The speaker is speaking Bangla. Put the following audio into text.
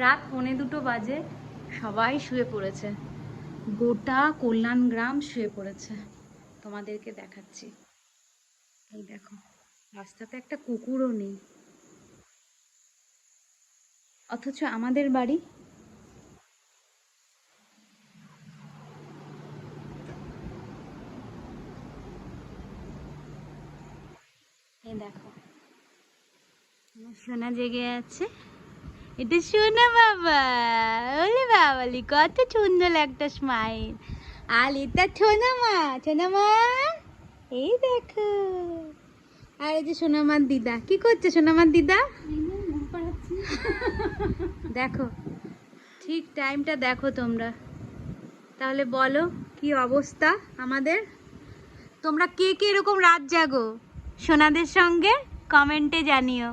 রাত 1:45 বাজে, সবাই শুয়ে পড়েছে, গোটা কল্যাণ গ্রাম শুয়ে পড়েছে। তোমাদেরকে দেখাচ্ছি, এই দেখো রাস্তাতে একটা কুকুরও নেই, অথচ আমাদের বাড়ি। এই দেখো আমার সোনা জেগে আছে, এটা সোনা বাবা। ওরে বাবালি, কত সুন্দর একটা স্মাইল। আর এটা সোনা মা, সোনা মা, এই দেখো। আর এই যে সোনামার দিদা, কি করছে সোনামার দিদা? দেখো ঠিক টাইমটা দেখো তোমরা, তাহলে বলো কি অবস্থা আমাদের। তোমরা কে কে এরকম রাত জাগো সোনাদের সঙ্গে, কমেন্টে জানিও।